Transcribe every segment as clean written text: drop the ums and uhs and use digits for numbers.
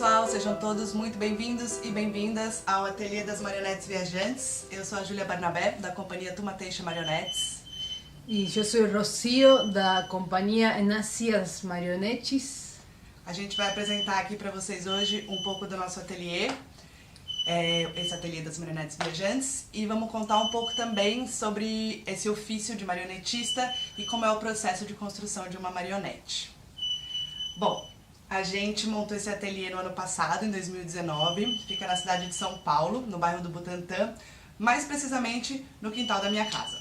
pessoal, sejam todos muito bem-vindos e bem-vindas ao Ateliê das Marionetes Viajantes. Eu sou a Júlia Barnabé, da companhia Tumateixa Marionetes. E eu sou Rocío, da companhia Enáceas Marionetes. A gente vai apresentar aqui para vocês hoje um pouco do nosso ateliê, esse Ateliê das Marionetes Viajantes, e vamos contar um pouco também sobre esse ofício de marionetista e como é o processo de construção de uma marionete. Bom, a gente montou esse ateliê no ano passado, em 2019, fica na cidade de São Paulo, no bairro do Butantã, mais precisamente no quintal da minha casa.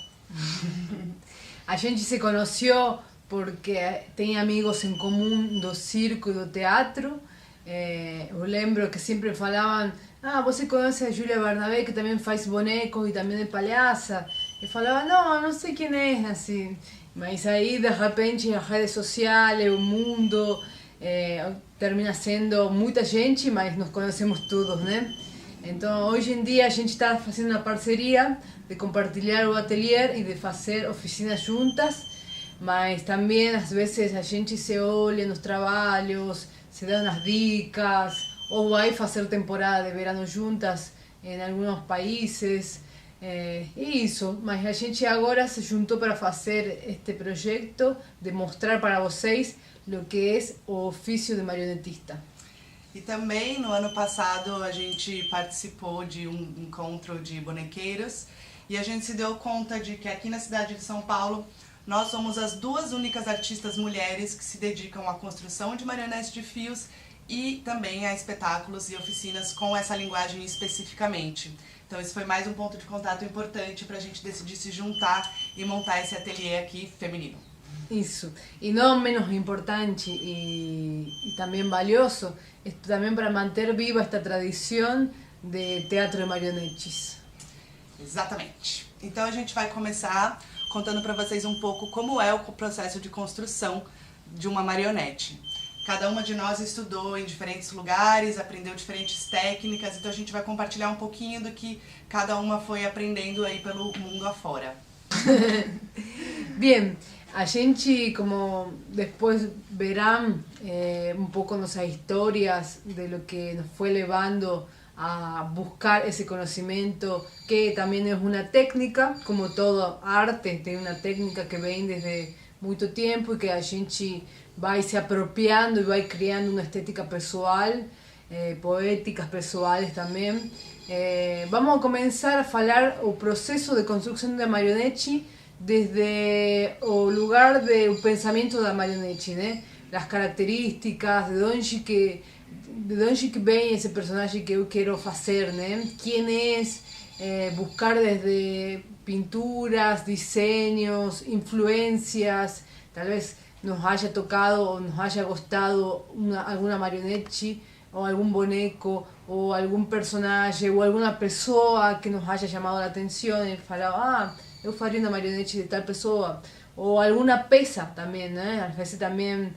A gente se conheceu porque tem amigos em comum do circo e do teatro. Eu lembro que sempre falavam: você conhece a Júlia Barnabé, que também faz bonecos e também é palhaça? Eu falava: não sei quem é, assim. Mas aí, de repente, as redes sociais, o mundo, termina sendo muita gente, mas nos conhecemos todos, né? Então, hoje em dia, a gente está fazendo uma parceria de compartilhar o ateliê e de fazer oficinas juntas, mas também, às vezes, a gente se olha nos trabalhos, se dá umas dicas, ou vai fazer temporada de verano juntas em alguns países. Isso, mas a gente agora se juntou para fazer este projeto de mostrar para vocês o que é o ofício de marionetista. E também no ano passado a gente participou de um encontro de bonequeiros e a gente se deu conta de que aqui na cidade de São Paulo nós somos as duas únicas artistas mulheres que se dedicam à construção de marionetes de fios e também a espetáculos e oficinas com essa linguagem especificamente. Então esse foi mais um ponto de contato importante para a gente decidir se juntar e montar esse ateliê aqui feminino. Isso, e não menos importante e também valioso, é também para manter viva esta tradição de teatro de marionetes. Exatamente. Então a gente vai começar contando para vocês um pouco como é o processo de construção de uma marionete. Cada uma de nós estudou em diferentes lugares, aprendeu diferentes técnicas, então a gente vai compartilhar um pouquinho do que cada uma foi aprendendo aí pelo mundo afora. Bien, a gente, como depois verán un poco nuestras historias de lo que nos fue llevando a buscar ese conocimiento, que también es una técnica, como todo arte, tem una técnica que vem desde muito tempo e que a gente vai se apropriando e vai criando uma estética pessoal, poéticas pessoais também. Vamos a começar a falar o processo de construção da marionete desde o lugar do pensamento da marionete, né? As características, de onde que vem esse personagem que eu quero fazer, né? Quem é, buscar desde pinturas, diseños, influencias, tal vez nos haya tocado o nos haya gustado alguna marionete o algún boneco o algún personaje o alguna pessoa que nos haya llamado la atención y falava, eu faria uma marionete de tal pessoa, ou alguma peça também, né? Às vezes também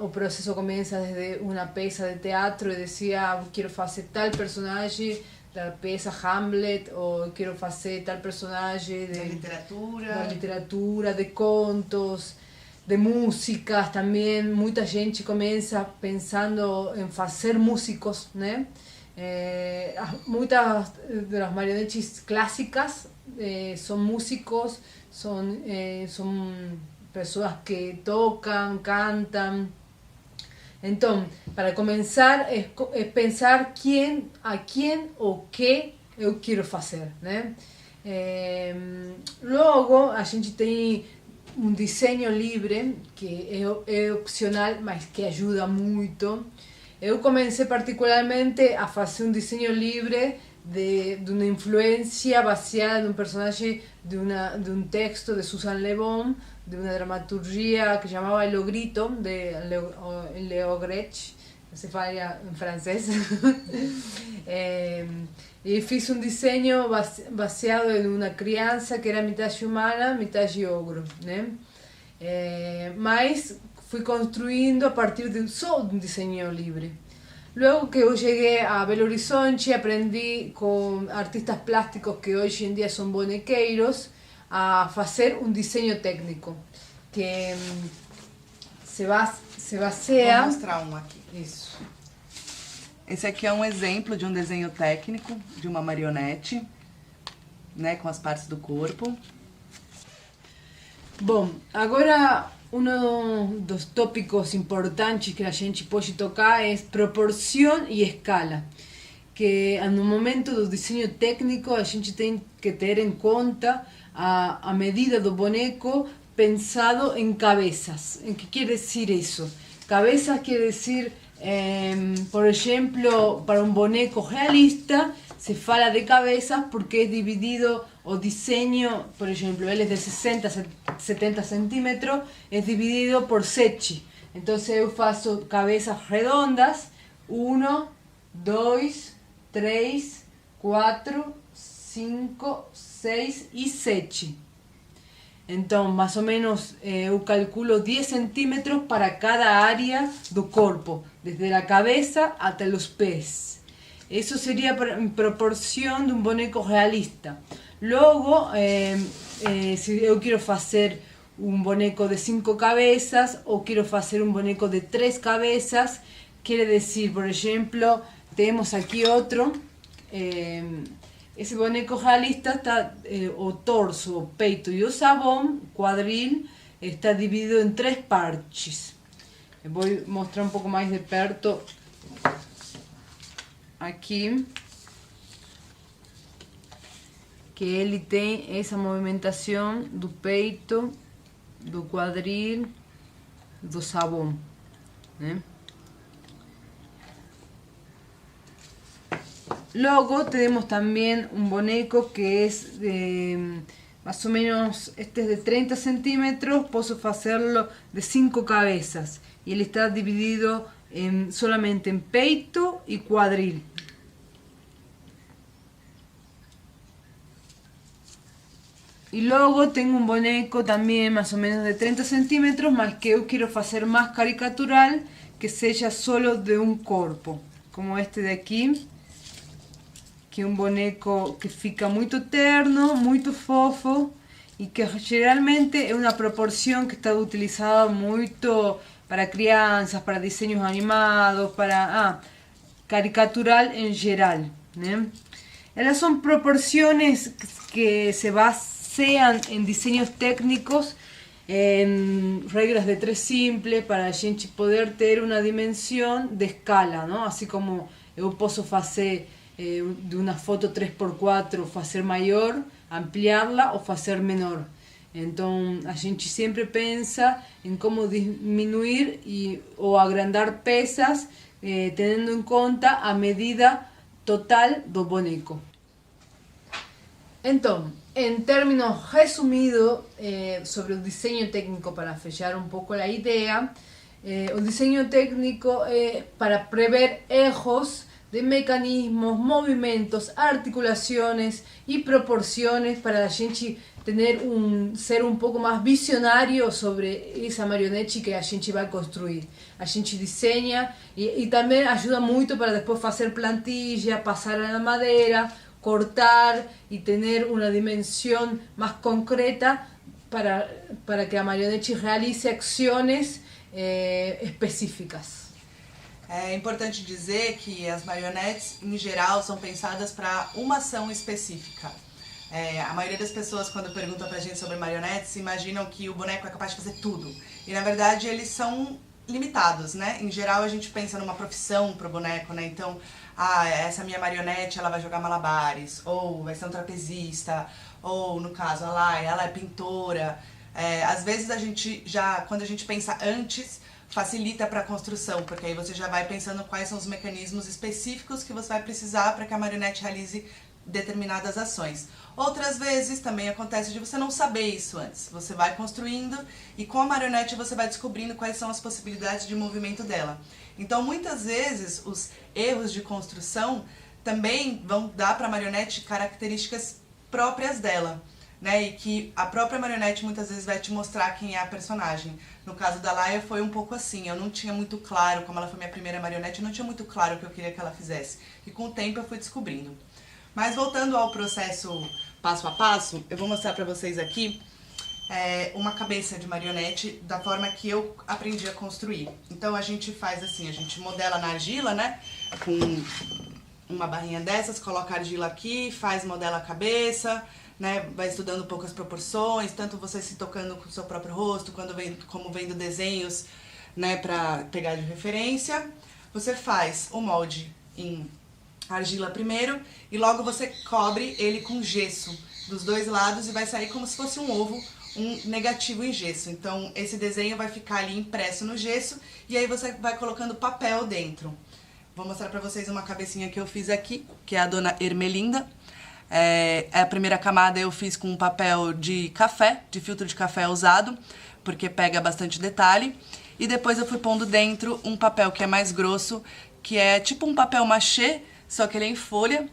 o processo começa desde uma peça de teatro e dizia, quero fazer tal personagem da peça Hamlet, ou quero fazer tal personagem da literatura, de contos, de músicas também. Muita gente começa pensando em fazer músicos, né? Muitas das marionetes clássicas são músicos, são pessoas que tocam, cantam. Então, para começar, é pensar a quem ou que eu quero fazer, né? Logo, a gente tem um desenho livre, que é opcional, mas que ajuda muito. Eu comecei particularmente a fazer um desenho livre de uma influência baseada num personagem de um texto de Susan Le Bon, de uma dramaturgia que chamava El Grito, de Leo Grech, se fala em francês. E fiz um desenho baseado em uma criança que era metade humana, metade ogro, né? Mas fui construindo a partir de só um desenho livre. Luego que eu cheguei a Belo Horizonte, aprendi com artistas plásticos que hoje em dia são bonequeiros a fazer um desenho técnico que se baseia... Vou mostrar um aqui. Isso. Esse aqui é um exemplo de um desenho técnico de uma marionete, né, com as partes do corpo. Bom, agora um dos tópicos importantes que a gente pode tocar é proporção e escala. Que no momento do desenho técnico a gente tem que ter em conta a medida do boneco pensado em cabeças. ¿En qué quiere decir eso? Cabezas quiere decir, por ejemplo, para un boneco realista se fala de cabezas porque es dividido o diseño, por ejemplo, él es de 60 70 centímetros, es dividido por sete. Entonces yo faço cabezas redondas, 1, 2, 3, 4, 5, 6 y 7. Então, mais ou menos, eu calculo 10 centímetros para cada área do corpo, desde a cabeça até os pés. Isso seria em proporção de um boneco realista. Logo, se eu quero fazer um boneco de 5 cabeças ou quero fazer um boneco de 3 cabeças, quer dizer, por exemplo, temos aqui outro. Esse boneco realista está o torso, o peito e o sabão, quadril, está dividido em 3 partes. Eu vou mostrar um pouco mais de perto aqui, que ele tem essa movimentação do peito, do quadril, do sabão, né? Luego tenemos también un boneco que es más o menos, este es de 30 centímetros, puedo hacerlo de 5 cabezas y él está dividido solamente en peito y cuadril. Y luego tengo un boneco también más o menos de 30 centímetros, más que yo quiero hacer más caricatural, que sea solo de un cuerpo, como este de aquí. Que é um boneco que fica muito terno, muito fofo e que geralmente é uma proporção que está utilizada muito para crianças, para desenhos animados, para caricatural em geral, né? Elas são proporções que se baseiam em desenhos técnicos, em regras de 3 simples, para a gente poder ter uma dimensão de escala, não? Assim como eu posso fazer de uma foto 3x4 fazer maior, ampliá-la ou fazer menor. Então a gente sempre pensa em como diminuir ou agrandar peças, tendo em conta a medida total do boneco. Então, em términos resumidos sobre o desenho técnico, para fechar um pouco a ideia, o desenho técnico é para prever erros de mecanismos, movimentos, articulaciones y proporciones para a gente ser un poco más visionario sobre esa marionete que a gente vai construir. A gente diseña y también ayuda mucho para después hacer plantilla, pasar a la madera, cortar y tener una dimensión más concreta para que a marionete realice acciones específicas. É importante dizer que as marionetes, em geral, são pensadas para uma ação específica. A maioria das pessoas, quando perguntam pra gente sobre marionetes, imaginam que o boneco é capaz de fazer tudo. E, na verdade, eles são limitados, né? Em geral, a gente pensa numa profissão pro boneco, né? Então, essa minha marionete, ela vai jogar malabares, ou vai ser um trapezista, ou, no caso, a Laia, ela é pintora. Às vezes, quando a gente pensa antes, facilita para a construção, porque aí você já vai pensando quais são os mecanismos específicos que você vai precisar para que a marionete realize determinadas ações. Outras vezes também acontece de você não saber isso antes. Você vai construindo e com a marionete você vai descobrindo quais são as possibilidades de movimento dela. Então muitas vezes os erros de construção também vão dar para a marionete características próprias dela, né? E que a própria marionete muitas vezes vai te mostrar quem é a personagem. No caso da Laia foi um pouco assim, eu não tinha muito claro, como ela foi minha primeira marionete, eu não tinha muito claro o que eu queria que ela fizesse. E com o tempo eu fui descobrindo. Mas voltando ao processo passo a passo, eu vou mostrar pra vocês aqui uma cabeça de marionete da forma que eu aprendi a construir. Então a gente faz assim, a gente modela na argila, né, com uma barrinha dessas, coloca a argila aqui, modela a cabeça, né, vai estudando poucas proporções, tanto você se tocando com o seu próprio rosto, como vendo desenhos, né, pra pegar de referência. Você faz o molde em argila primeiro e logo você cobre ele com gesso dos dois lados e vai sair como se fosse um ovo, um negativo em gesso. Então esse desenho vai ficar ali impresso no gesso e aí você vai colocando papel dentro. Vou mostrar pra vocês uma cabecinha que eu fiz aqui, que é a dona Ermelinda. A primeira camada eu fiz com um papel de café, de filtro de café usado, porque pega bastante detalhe. E depois eu fui pondo dentro um papel que é mais grosso, que é tipo um papel machê, só que ele é em folha.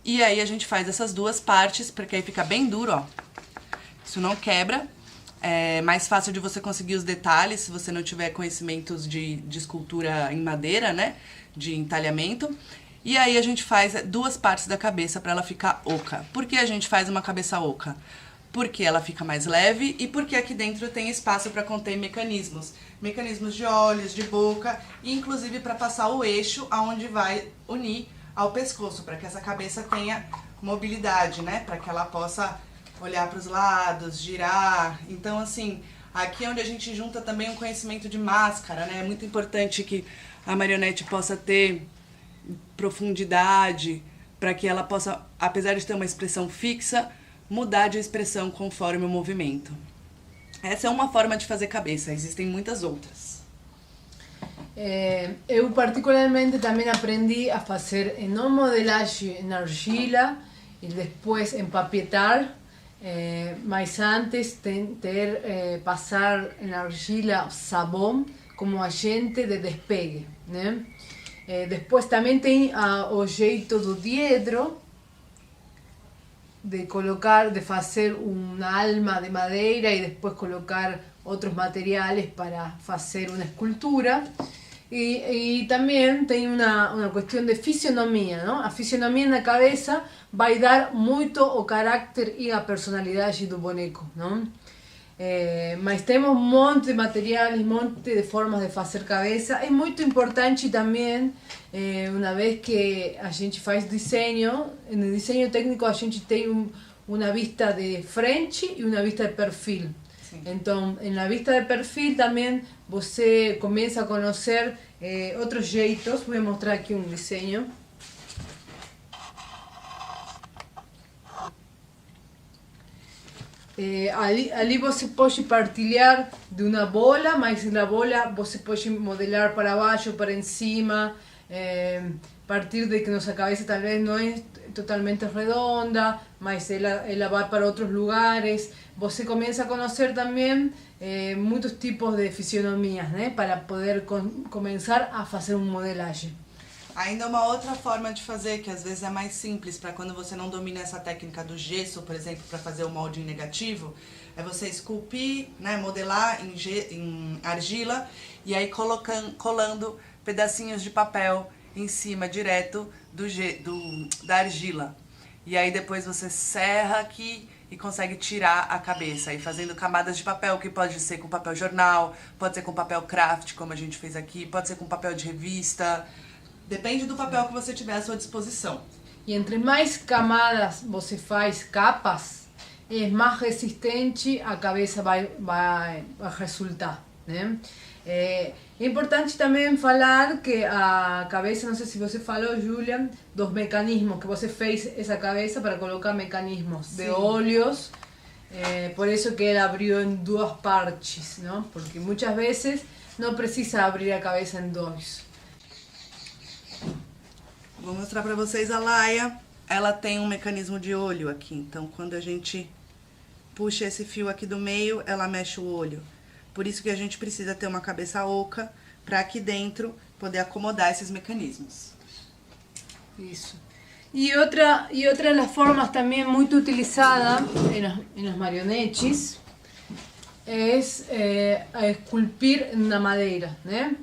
E aí a gente faz essas duas partes, porque aí fica bem duro, ó. Isso não quebra. É mais fácil de você conseguir os detalhes, se você não tiver conhecimentos de escultura em madeira, né? De entalhamento. E aí a gente faz duas partes da cabeça para ela ficar oca. Por que a gente faz uma cabeça oca? Porque ela fica mais leve e porque aqui dentro tem espaço para conter mecanismos. Mecanismos de olhos, de boca e inclusive para passar o eixo aonde vai unir ao pescoço, para que essa cabeça tenha mobilidade, né? Para que ela possa olhar para os lados, girar. Então, assim, aqui é onde a gente junta também um conhecimento de máscara, né? É muito importante que a marionete possa ter profundidade, para que ela possa, apesar de ter uma expressão fixa, mudar de expressão conforme o movimento. Essa é uma forma de fazer cabeça, existem muitas outras. Eu particularmente também aprendi a fazer não modelagem em argila e depois empapetar, mas antes passar em argila sabão como agente de despegue, né? Depois também tem o jeito do diedro, de fazer uma alma de madeira e depois colocar outros materiais para fazer uma escultura. E também tem uma questão de fisionomia, não? A fisionomia na cabeça vai dar muito o caráter e a personalidade do boneco, não? Mas temos um monte de materiais, um monte de formas de fazer cabeça. É muito importante também, uma vez que a gente faz desenho, no desenho técnico a gente tem uma vista de frente e uma vista de perfil. Sim. Então, na vista de perfil também você começa a conhecer outros jeitos. Vou mostrar aqui um desenho. Ali você pode partilhar de uma bola, mas na bola você pode modelar para baixo, para cima, partir de que nossa cabeça talvez não é totalmente redonda, mas ela vai para outros lugares. Você começa a conhecer também muitos tipos de fisionomias, né, para poder começar a fazer uma modelagem. Ainda uma outra forma de fazer, que às vezes é mais simples, para quando você não domina essa técnica do gesso, por exemplo, para fazer o molde negativo, é você esculpir, né, modelar em argila e aí colando pedacinhos de papel em cima, direto da argila. E aí depois você serra aqui e consegue tirar a cabeça, e fazendo camadas de papel, que pode ser com papel jornal, pode ser com papel craft, como a gente fez aqui, pode ser com papel de revista. Depende do papel que você tiver à sua disposição. E entre mais camadas você faz, capas, mais resistente a cabeça vai resultar, né? É importante também falar que a cabeça, não sei se você falou, Julian, dos mecanismos, que você fez essa cabeça para colocar mecanismos de olhos, por isso que ela abriu em duas partes, não? Porque muitas vezes não precisa abrir a cabeça em dois. Vou mostrar pra vocês a Laia. Ela tem um mecanismo de olho aqui. Então, quando a gente puxa esse fio aqui do meio, ela mexe o olho. Por isso que a gente precisa ter uma cabeça oca pra aqui dentro poder acomodar esses mecanismos. Isso. E outra das formas também muito utilizada em las marionetes é esculpir na madeira, né?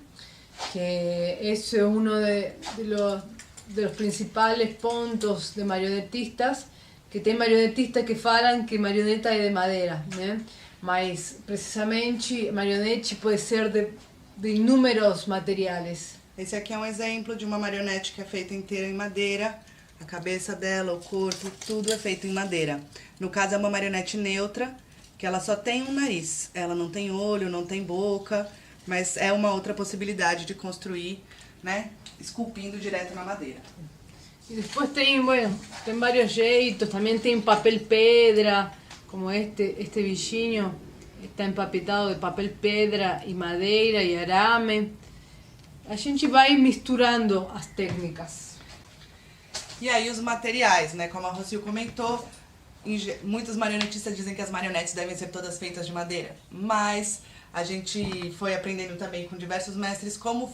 Que esse é um de los principales pontos de marionetistas, que tem marionetistas que falam que marioneta é de madeira, né? mas precisamente marionete pode ser de inúmeros materiais. Esse aqui é um exemplo de uma marionete que é feita inteira em madeira. A cabeça dela, o corpo, tudo é feito em madeira. No caso é uma marionete neutra, que ela só tem um nariz. Ela não tem olho, não tem boca, mas é uma outra possibilidade de construir, né, esculpindo direto na madeira. E depois tem, bueno, tem vários jeitos, também tem papel pedra, como este bichinho está empapetado de papel pedra e madeira e arame. A gente vai misturando as técnicas. E aí os materiais, né, como a Rocio comentou, muitos marionetistas dizem que as marionetes devem ser todas feitas de madeira, mas a gente foi aprendendo também com diversos mestres como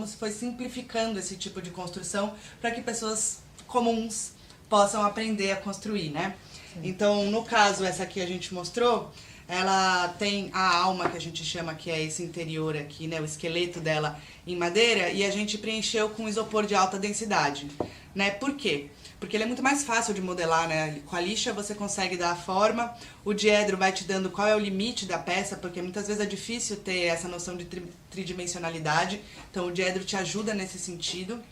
se foi simplificando esse tipo de construção para que pessoas comuns possam aprender a construir, né? Sim. Então, no caso, essa aqui a gente mostrou, ela tem a alma, que a gente chama, que é esse interior aqui, né, o esqueleto dela em madeira, e a gente preencheu com isopor de alta densidade, né? Por quê? Porque ele é muito mais fácil de modelar, né? Com a lixa você consegue dar a forma, o diedro vai te dando qual é o limite da peça, porque muitas vezes é difícil ter essa noção de tridimensionalidade, então o diedro te ajuda nesse sentido.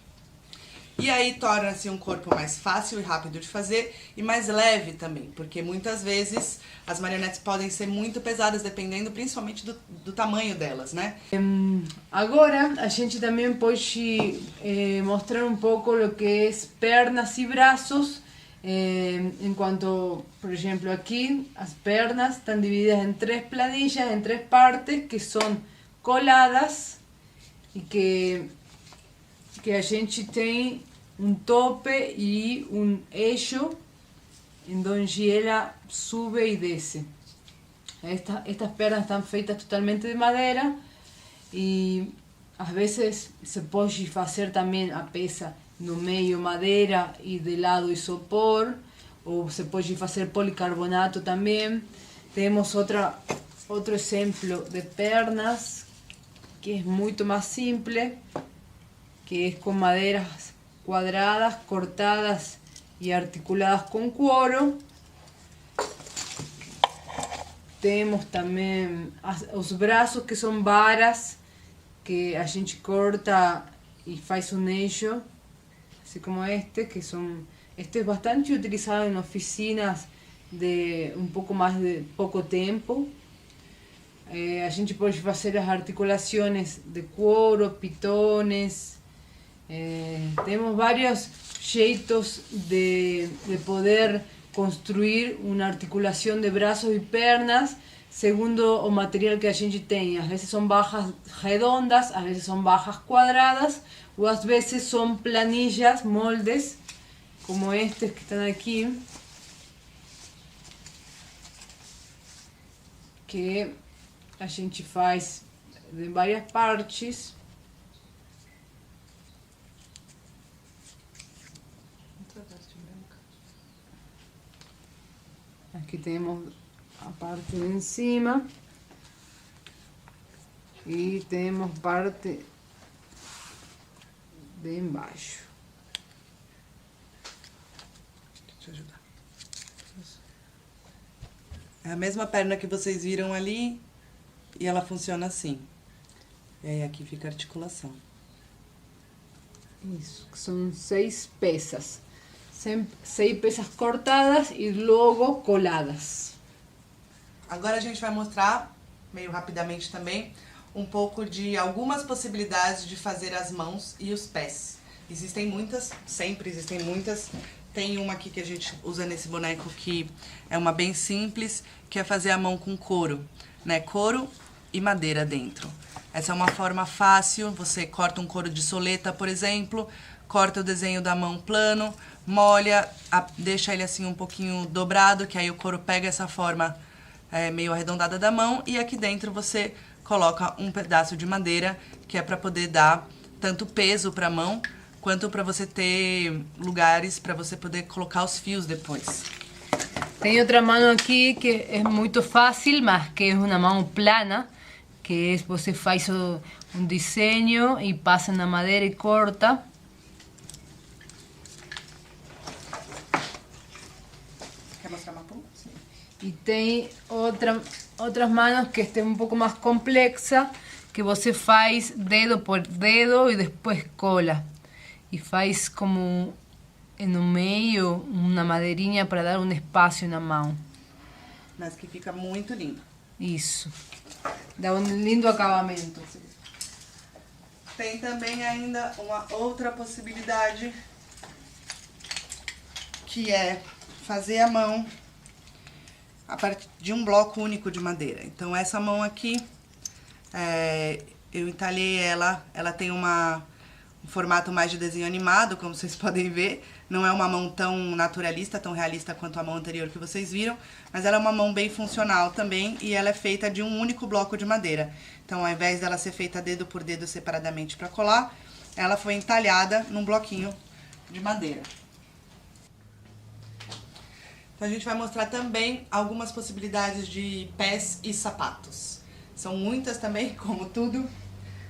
E aí torna-se um corpo mais fácil e rápido de fazer e mais leve também, porque muitas vezes as marionetes podem ser muito pesadas, dependendo principalmente do tamanho delas, né? Agora a gente também pode mostrar um pouco o que é pernas e braços, enquanto, por exemplo, aqui as pernas estão divididas em 3 planillas, em 3 partes que são coladas e que a gente tem um tope e um eixo em onde ela sube e desce. Estas pernas estão feitas totalmente de madeira e às vezes se pode fazer também a peça no meio madeira e de lado isopor, ou se pode fazer policarbonato também. Temos outro exemplo de pernas que é muito mais simples, que es con maderas cuadradas, cortadas y articuladas con cuero. Temos também os braços, que são varas que a gente corta e faz um eixo, assim como que são... Este é bastante utilizado em oficinas de um pouco mais de pouco tempo. A gente pode fazer as articulações de couro, pitones. Temos vários jeitos de poder construir uma articulação de braços e pernas segundo o material que a gente tem. Às vezes são barras redondas, às vezes são barras quadradas, ou às vezes são planilhas, moldes, como estes que estão aqui, que a gente faz de várias partes. Aqui temos a parte de em cima e temos parte de embaixo. Deixa eu ajudar. É a mesma perna que vocês viram ali e ela funciona assim. E aí aqui fica a articulação. Isso, que são 6 peças. 6 peças cortadas e logo coladas. Agora a gente vai mostrar, meio rapidamente também, um pouco de algumas possibilidades de fazer as mãos e os pés. Existem muitas, sempre existem muitas. Tem uma aqui que a gente usa nesse boneco que é uma bem simples, que é fazer a mão com couro, né? Couro e madeira dentro. Essa é uma forma fácil, você corta um couro de soleta, por exemplo, corta o desenho da mão plano, molha, deixa ele assim um pouquinho dobrado, que aí o couro pega essa forma meio arredondada da mão, e aqui dentro você coloca um pedaço de madeira, que é para poder dar tanto peso para a mão, quanto para você ter lugares para você poder colocar os fios depois. Tem outra mão aqui que é muito fácil, mas que é uma mão plana, que é você faz um desenho e passa na madeira e corta. Quer mostrar uma ponta? Sim. E tem outra outras manos que estén um pouco mais complexa, que você faz dedo por dedo e depois cola. E faz como no meio uma madeirinha para dar um espaço na mão. Mas que fica muito lindo. Isso. Dá um lindo acabamento. Tem também ainda uma outra possibilidade, que é fazer a mão a partir de um bloco único de madeira. Então essa mão aqui, eu entalhei ela tem um formato mais de desenho animado, como vocês podem ver. Não é uma mão tão naturalista, tão realista quanto a mão anterior que vocês viram, mas ela é uma mão bem funcional também e ela é feita de um único bloco de madeira. Então, ao invés dela ser feita dedo por dedo separadamente para colar, ela foi entalhada num bloquinho de madeira. Então, a gente vai mostrar também algumas possibilidades de pés e sapatos. São muitas também, como tudo.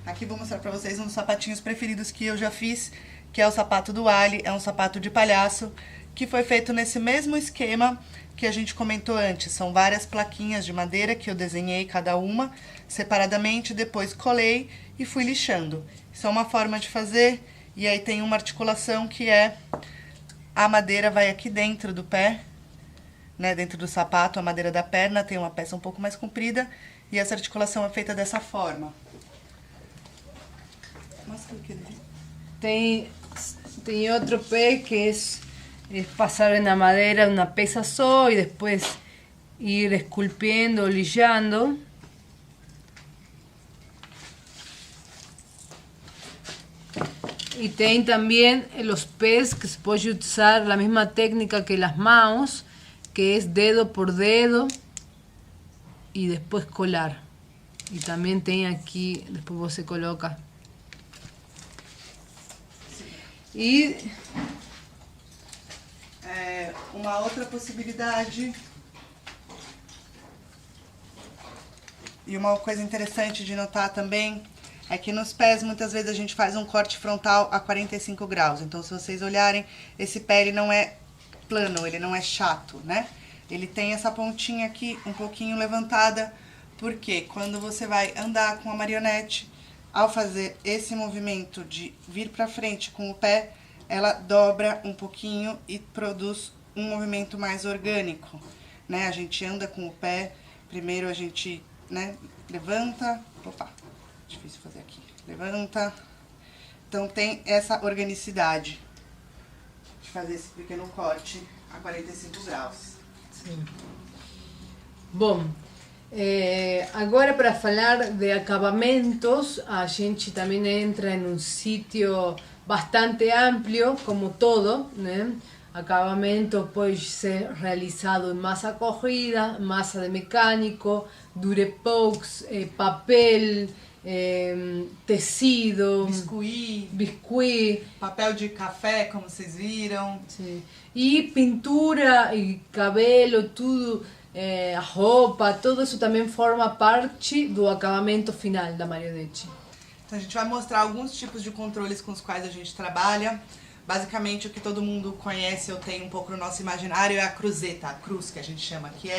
Aqui vou mostrar pra vocês um dos sapatinhos preferidos que eu já fiz, que é o sapato do Ali, é um sapato de palhaço, que foi feito nesse mesmo esquema que a gente comentou antes. São várias plaquinhas de madeira que eu desenhei cada uma separadamente, depois colei e fui lixando. Isso é uma forma de fazer, e aí tem uma articulação que é a madeira vai aqui dentro do pé, né, dentro do sapato, a madeira da perna, tem uma peça um pouco mais comprida, e essa articulação é feita dessa forma. Tem outro pé que es pasar en la madera una pieza só y después ir esculpiendo, lillando. Y tem también los pés que se puede usar la misma técnica que las mãos, que es dedo por dedo y después colar. Y también tem aquí, después vos se coloca. E uma outra possibilidade, e uma coisa interessante de notar também, é que nos pés muitas vezes a gente faz um corte frontal a 45 graus. Então, se vocês olharem, esse pé ele não é plano, ele não é chato, né? Ele tem essa pontinha aqui um pouquinho levantada, porque quando você vai andar com a marionete, ao fazer esse movimento de vir para frente com o pé, ela dobra um pouquinho e produz um movimento mais orgânico, né? A gente anda com o pé, primeiro a gente, né, levanta, opa, difícil fazer aqui, levanta, então tem essa organicidade de fazer esse pequeno corte a 45 graus. Sim. Bom, agora para falar de acabamentos, a gente também entra em um sítio bastante amplio, como todo, né? Acabamento pode ser realizado em massa corrida, massa de mecânico, durepox, papel, tecido, biscuit, papel de café, como vocês viram. Sim. E pintura e cabelo, tudo. A roupa, tudo isso também forma parte do acabamento final da marionete. Então a gente vai mostrar alguns tipos de controles com os quais a gente trabalha. Basicamente o que todo mundo conhece, eu tenho um pouco no nosso imaginário, é a cruzeta, a cruz que a gente chama, que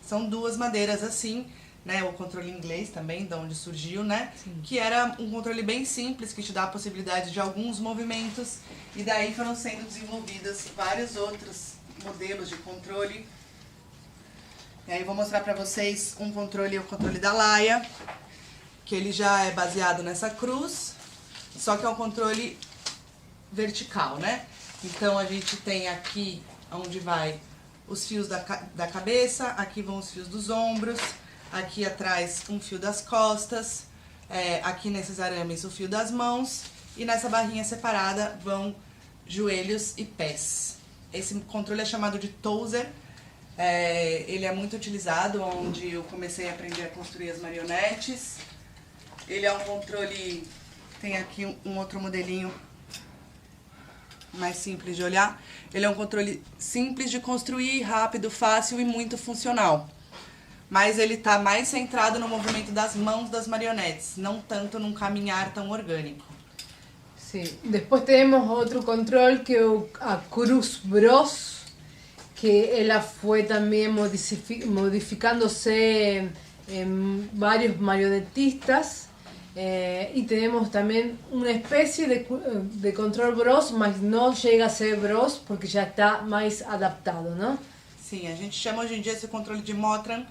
são duas madeiras assim, né? O controle inglês também, de onde surgiu, né? Sim. Que era um controle bem simples, que te dá a possibilidade de alguns movimentos, e daí foram sendo desenvolvidos vários outros modelos de controle. E aí eu vou mostrar pra vocês um controle, o controle da Laia, que ele já é baseado nessa cruz, só que é um controle vertical, né? Então a gente tem aqui onde vai os fios da cabeça, aqui vão os fios dos ombros, aqui atrás um fio das costas, aqui nesses arames o fio das mãos, e nessa barrinha separada vão joelhos e pés. Esse controle é chamado de Tozer. Ele é muito utilizado onde eu comecei a aprender a construir as marionetes. Ele é um controle, tem aqui um outro modelinho mais simples de olhar. Ele é um controle simples de construir, rápido, fácil e muito funcional. Mas ele está mais centrado no movimento das mãos das marionetes, não tanto num caminhar tão orgânico. Sim. Depois temos outro controle que é a Cruz Bros, que ela foi também modificándose varios marionetistas. Y tenemos también una especie de control Bros, mas não chega a ser Bros porque já está mais adaptado, não? Sim, a gente chama hoje em dia esse controle de Motran,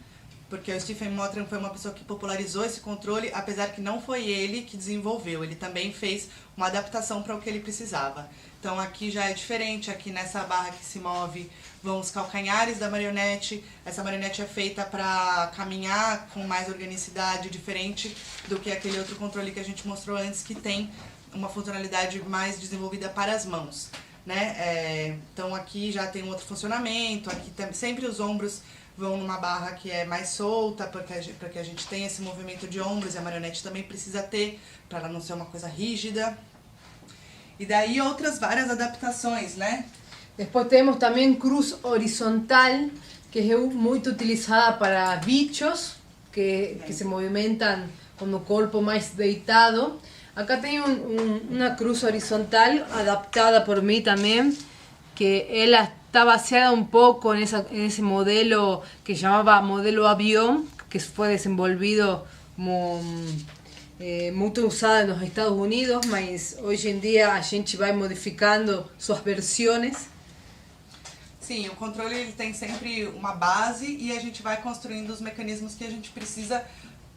porque o Stephen Motran foi uma pessoa que popularizou esse controle, apesar que não foi ele que desenvolveu, ele também fez uma adaptação para o que ele precisava. Então aqui já é diferente, aqui nessa barra que se move vão os calcanhares da marionete, essa marionete é feita para caminhar com mais organicidade, diferente do que aquele outro controle que a gente mostrou antes, que tem uma funcionalidade mais desenvolvida para as mãos, né? Então aqui já tem um outro funcionamento, aqui sempre os ombros vão numa barra que é mais solta, para que a gente tenha esse movimento de ombros, e a marionete também precisa ter, para ela não ser uma coisa rígida. E daí outras várias adaptações, né? Depois temos também cruz horizontal, que é muito utilizada para bichos que se movimentam com o corpo mais deitado. Acá tem uma cruz horizontal adaptada por mim também, que ela está baseada un poco en ese modelo que llamaba modelo avión, que fue desenvolvido como muito usado nos Estados Unidos, mas hoje em dia a gente vai modificando suas versões. Sim, o controle ele tem sempre uma base e a gente vai construindo os mecanismos que a gente precisa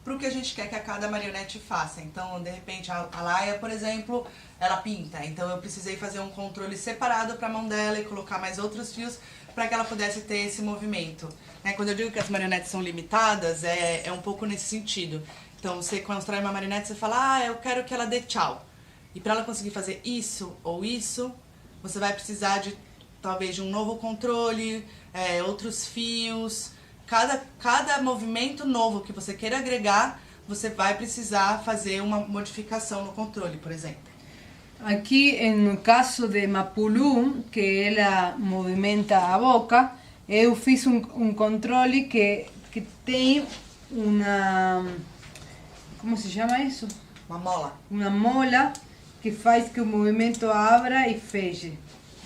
para o que a gente quer que a cada marionete faça. Então, de repente, a Laia, por exemplo, ela pinta. Então, eu precisei fazer um controle separado para a mão dela e colocar mais outros fios para que ela pudesse ter esse movimento. Quando eu digo que as marionetes são limitadas, é um pouco nesse sentido. Então, você constrói uma marionete, você fala, eu quero que ela dê tchau. E para ela conseguir fazer isso ou isso, você vai precisar de, talvez, de um novo controle, outros fios. Cada movimento novo que você queira agregar, você vai precisar fazer uma modificação no controle, por exemplo. Aqui, no caso de Mapulu, que ela movimenta a boca, eu fiz um controle que tem uma... Como se chama isso? Uma mola. Uma mola que faz que o movimento abra e feche.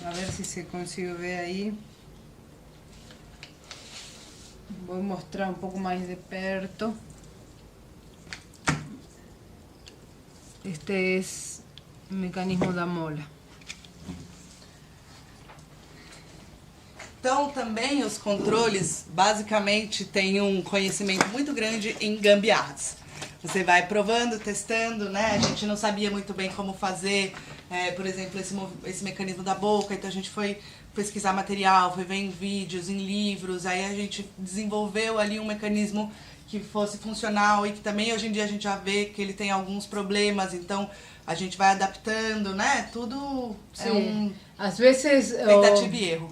A ver se consigo ver aí. Vou mostrar um pouco mais de perto. Este é o mecanismo da mola. Então, também os controles, basicamente, têm um conhecimento muito grande em gambiarras. Você vai provando, testando, né? A gente não sabia muito bem como fazer, por exemplo, esse mecanismo da boca, então a gente foi pesquisar material, foi ver em vídeos, em livros, aí a gente desenvolveu ali um mecanismo que fosse funcional e que também hoje em dia a gente já vê que ele tem alguns problemas, então a gente vai adaptando, né? Tudo às vezes, tentativa e erro.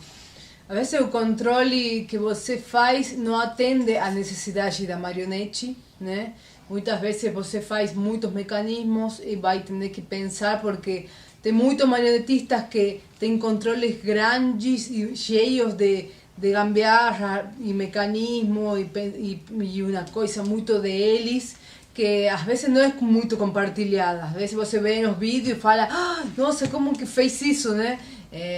Às vezes o controle que você faz não atende à necessidade da marionete, né? Muitas vezes você faz muitos mecanismos e vai ter que pensar, porque tem muitos marionetistas que têm controles grandes e cheios de gambiarra e mecanismo e uma coisa muito deles, que às vezes não é muito compartilhada. Às vezes você vê nos vídeos e fala, nossa, como que fez isso, né?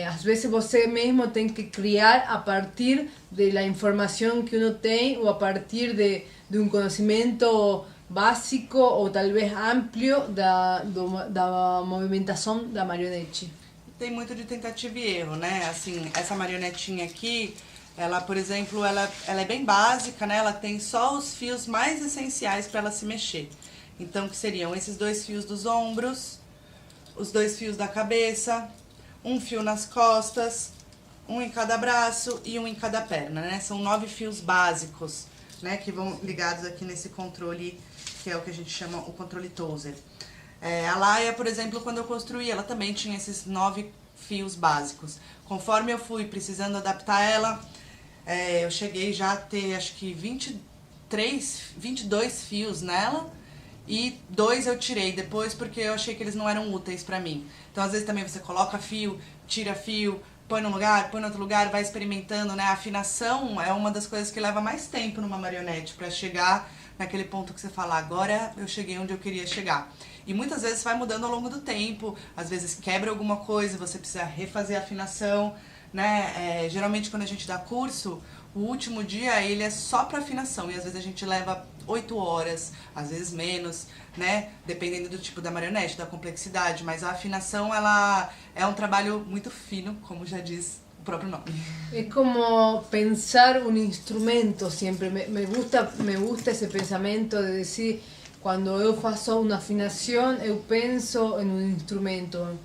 Às vezes você mesmo tem que criar a partir da informação que uno tem ou a partir de um conhecimento básico ou talvez amplo da movimentação da marionete. Tem muito de tentativa e erro, né? Assim, essa marionetinha aqui, ela, por exemplo, ela é bem básica, né? Ela tem só os fios mais essenciais para ela se mexer. Então, que seriam esses 2 fios dos ombros, os 2 fios da cabeça, um fio nas costas, um em cada braço e um em cada perna, né? São 9 fios básicos, né? Que vão ligados aqui nesse controle, que é o que a gente chama o controle Tozer. A Laia, por exemplo, quando eu construí, ela também tinha esses 9 fios básicos. Conforme eu fui precisando adaptar ela, eu cheguei já a ter, acho que 22 fios nela, e 2 eu tirei depois porque eu achei que eles não eram úteis pra mim. Então, às vezes também você coloca fio, tira fio, põe num lugar, põe no outro lugar, vai experimentando, né? A afinação é uma das coisas que leva mais tempo numa marionete, pra chegar naquele ponto que você fala, agora eu cheguei onde eu queria chegar. E muitas vezes vai mudando ao longo do tempo, às vezes quebra alguma coisa, você precisa refazer a afinação, né? Geralmente quando a gente dá curso, o último dia ele é só para afinação e às vezes a gente leva 8 horas, às vezes menos, né? Dependendo do tipo da marionete, da complexidade, mas a afinação ela é um trabalho muito fino, como já diz o próprio nome. Es como pensar un instrumento siempre. Me gusta ese pensamiento de decir, cuando yo faço una afinación, yo pienso en un instrumento.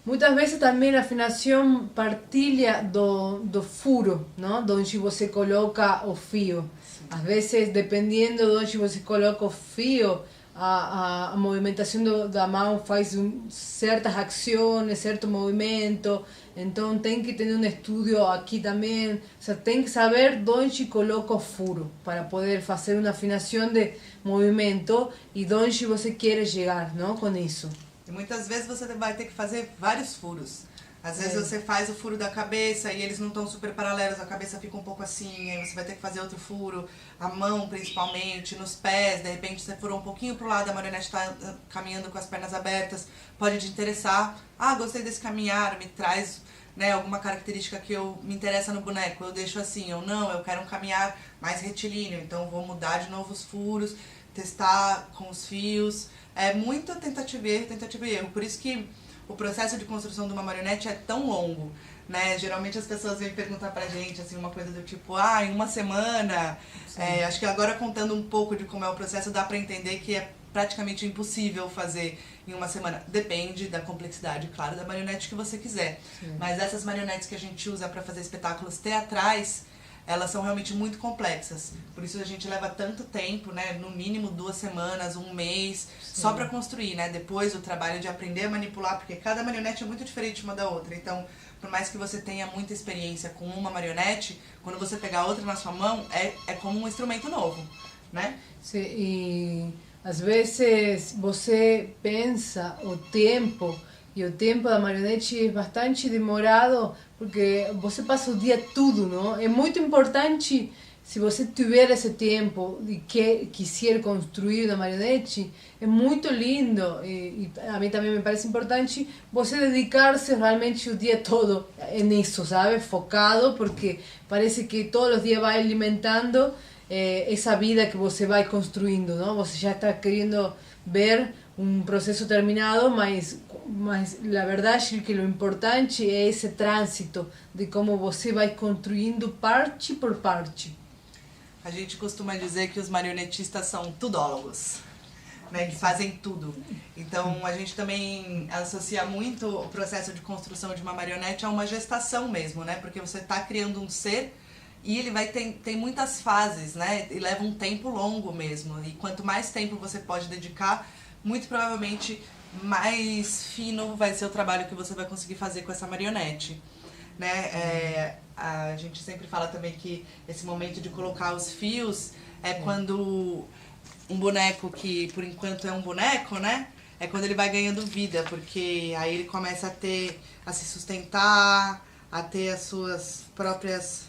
Muitas vezes também a afinação partilha do furo, não? De onde você coloca o fio. Sim. Às vezes, dependendo de onde você coloca o fio, a movimentação da mão faz certas ações, certo movimento. Então tem que ter um estudo aqui também. O sea, tem que saber onde coloca o furo para poder fazer uma afinação de movimento e onde você quer chegar, não? Com isso. E muitas vezes você vai ter que fazer vários furos. Às vezes você faz o furo da cabeça e eles não estão super paralelos, a cabeça fica um pouco assim, aí você vai ter que fazer outro furo, a mão principalmente, nos pés, de repente você furou um pouquinho pro lado, a marionete está caminhando com as pernas abertas, pode te interessar. Ah, gostei desse caminhar, me traz, né, alguma característica que me interessa no boneco, eu deixo assim, ou não, eu quero um caminhar mais retilíneo, então vou mudar de novo os furos, testar com os fios. É muita tentativa e erro, por isso que o processo de construção de uma marionete é tão longo, né? Geralmente as pessoas vêm perguntar pra gente, assim, uma coisa do tipo, em uma semana. Acho que agora contando um pouco de como é o processo, dá pra entender que é praticamente impossível fazer em uma semana. Depende da complexidade, claro, da marionete que você quiser. Sim. Mas essas marionetes que a gente usa pra fazer espetáculos teatrais, elas são realmente muito complexas. Por isso a gente leva tanto tempo, né? No mínimo 2 semanas, 1 mês, sim, só para construir, né? Depois o trabalho de aprender a manipular, porque cada marionete é muito diferente uma da outra. Então, por mais que você tenha muita experiência com uma marionete, quando você pegar outra na sua mão, é como um instrumento novo, né? Sim, e às vezes você pensa o tempo, e o tempo da marionete é bastante demorado, porque você passa o dia tudo, não? É muito importante, se você tiver esse tempo e quiser construir uma marionete, é muito lindo, e a mim também me parece importante você dedicar-se realmente o dia todo nisso, sabe? Focado, porque parece que todos os dias vai alimentando essa vida que você vai construindo, não? Você já está querendo ver um processo terminado, mas a verdade é que o importante é esse trânsito de como você vai construindo parte por parte. A gente costuma dizer que os marionetistas são tudólogos, né, que fazem tudo. Então a gente também associa muito o processo de construção de uma marionete a uma gestação mesmo, né? Porque você está criando um ser e ele tem muitas fases, né? E leva um tempo longo mesmo. E quanto mais tempo você pode dedicar, muito provavelmente mais fino vai ser o trabalho que você vai conseguir fazer com essa marionete, né? A gente sempre fala também que esse momento de colocar os fios é quando um boneco que por enquanto é um boneco, né? É quando ele vai ganhando vida, porque aí ele começa a se sustentar, a ter as suas próprias,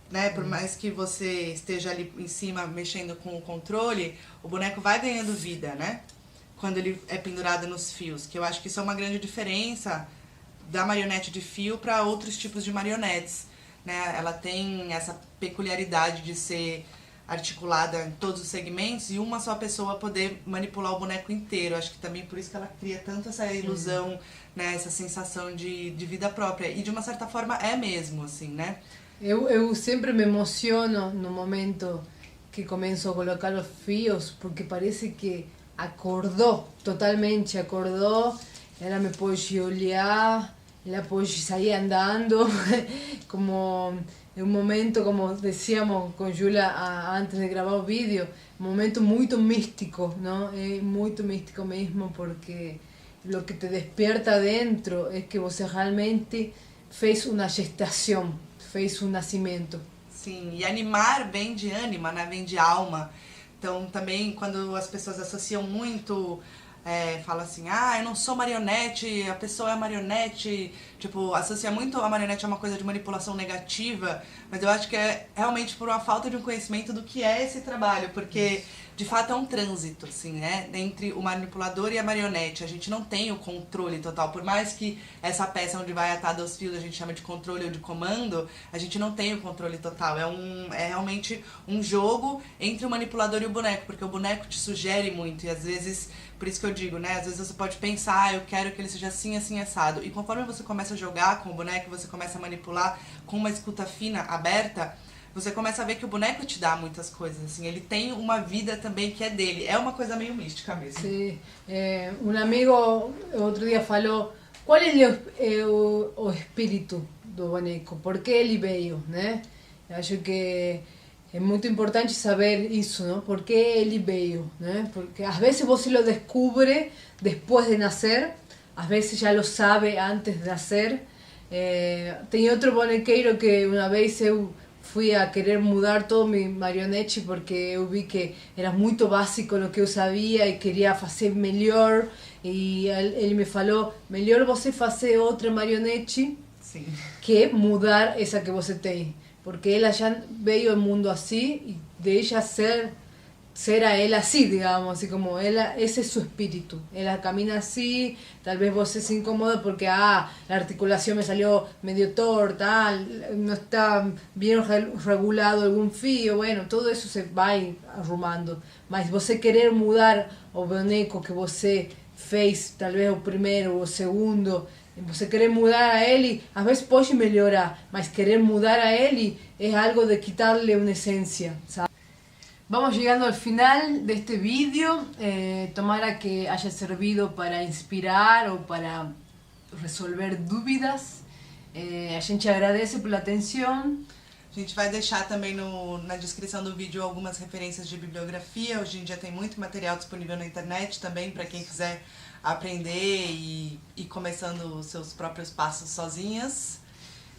né? Por mais que você esteja ali em cima mexendo com o controle, o boneco vai ganhando vida, né? Quando ele é pendurado nos fios, que eu acho que isso é uma grande diferença da marionete de fio para outros tipos de marionetes, né? Ela tem essa peculiaridade de ser articulada em todos os segmentos e uma só pessoa poder manipular o boneco inteiro. Acho que também por isso que ela cria tanto essa ilusão, né? Essa sensação de vida própria. E de uma certa forma é mesmo, assim, né? Eu sempre me emociono no momento que começo a colocar os fios, porque parece que totalmente acordou, ela me pode olhar, ela pode sair andando, como é um momento, como decíamos com Julia antes de gravar o vídeo, um momento muito místico, não? É muito místico mesmo, porque o que te desperta dentro é que você realmente fez uma gestação, fez um nascimento. Sim, e animar vem de ânima, né? Vem de alma. Então, também, quando as pessoas associam muito fala assim, eu não sou marionete, a pessoa é marionete, tipo, associa muito a marionete a uma coisa de manipulação negativa, mas eu acho que é realmente por uma falta de um conhecimento do que é esse trabalho, porque de fato é um trânsito, assim, né, entre o manipulador e a marionete. A gente não tem o controle total, por mais que essa peça onde vai atada aos fios a gente chama de controle ou de comando, a gente não tem o controle total. É realmente um jogo entre o manipulador e o boneco, porque o boneco te sugere muito e às vezes, por isso que eu digo, né, às vezes você pode pensar, eu quero que ele seja assim, assim, assado, e conforme você começa a jogar com o boneco, você começa a manipular com uma escuta fina, aberta, você começa a ver que o boneco te dá muitas coisas, assim, ele tem uma vida também que é dele, é uma coisa meio mística mesmo. Sí, un amigo outro dia falou, qual é o espírito do boneco, por que ele veio, né? Eu acho que é muito importante saber isso, não? Por que ele veio, né? Porque às vezes você lo descubre depois de nascer, às vezes já lo sabe antes de nascer. Tem outro bonequeiro que uma vez eu fui a querer mudar todo mi marionete porque eu vi que era muito básico no que eu sabia e queria fazer melhor, e ele me falou, melhor você fazer outra marionete Sim. que mudar essa que você tem, porque ela já veio ao mundo assim e deixa ser a ela assim, digamos, así como ela, ese es su espíritu, ela camina así, tal vez vos se incomoda porque la articulación me salió medio torta, no está bien regulado algún fío, bueno, todo eso se va arrumando, mas você querer mudar o boneco que você fez, tal vez o primeiro ou o segundo, você querer mudar a ele, às vezes pode melhorar, mas querer mudar a ele é algo de quitarle una esencia, ¿sabes? Vamos llegando al final de este vídeo. Tomara que haya servido para inspirar o para resolver dúvidas. A gente agradece pela atenção. A gente vai deixar também na descrição do vídeo algumas referências de bibliografia. Hoje em dia tem muito material disponível na internet também para quem quiser aprender e ir começando os seus próprios passos sozinhas.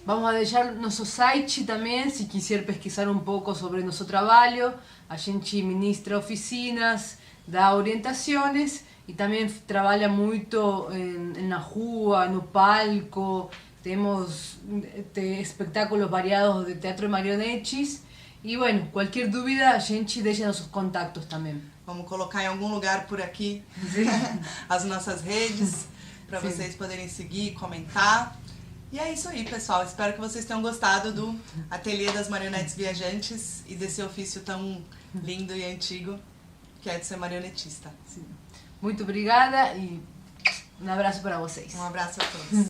Vamos a deixar nosso site também, se quiser pesquisar um pouco sobre nosso trabalho. A gente ministra oficinas, dá orientações e também trabalha muito na rua, no palco. Temos espetáculos variados de teatro de marionetes. E, bueno, qualquer dúvida a gente deixa nossos contatos também. Vamos colocar em algum lugar por aqui as nossas redes para vocês poderem seguir, comentar. E é isso aí, pessoal. Espero que vocês tenham gostado do Ateliê das Marionetes Viajantes e desse ofício tão lindo e antigo que é de ser marionetista. Sim. Muito obrigada e um abraço para vocês. Um abraço a todos.